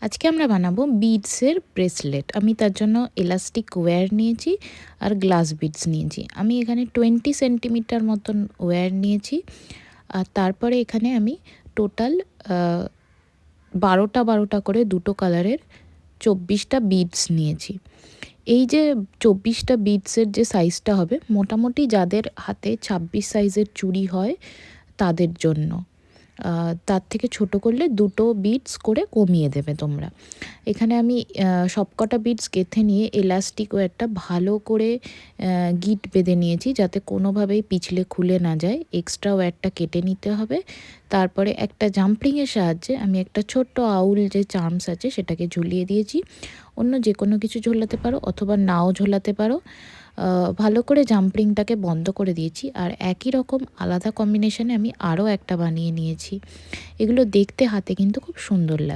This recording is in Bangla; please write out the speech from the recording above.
আজকে আমরা বানাবো বিডসের ব্রেসলেট। আমি তার জন্য এলাস্টিক ওয়্যার নিয়েছি আর গ্লাস বিডস নিয়েছি। আমি এখানে 20 সেন্টিমিটার মতন ওয়্যার নিয়েছি। আর তারপরে এখানে আমি টোটাল 12টা করে দুটো কালারের 24টা বিডস নিয়েছি। এই যে 24টা বিডসের যে সাইজটা হবে, মোটামুটি যাদের হাতে 26 সাইজের চুড়ি হয় তাদের জন্য। তার থেকে ছোট করলে দুটো বিডস করে কমিয়ে দেবে তোমরা। এখানে আমি সবকটা বিডস গেঁথে নিয়ে এলাস্টিক ওয়্যারটা ভালো করে গিট বেঁধে নিয়েছি, যাতে কোনোভাবেই পিছলে খুলে না যায়। এক্সট্রা ওয়্যারটা কেটে নিতে হবে। তারপরে একটা জাম্পলিংয়ের সাহায্যে আমি একটা ছোট্ট আউল যে চার্মস আছে সেটাকে ঝুলিয়ে দিয়েছি। অন্য যে কোনো কিছু ঝোলাতে পারো অথবা নাও ঝোলাতে পারো। ভালো করে জাম্পলিংটাকে বন্ধ করে দিয়েছি। আর একই রকম আলাদা কম্বিনেশনে আমি আরও একটা বানিয়ে নিয়েছি। এগুলো দেখতে হাতে কিন্তু খুব সুন্দর লাগে।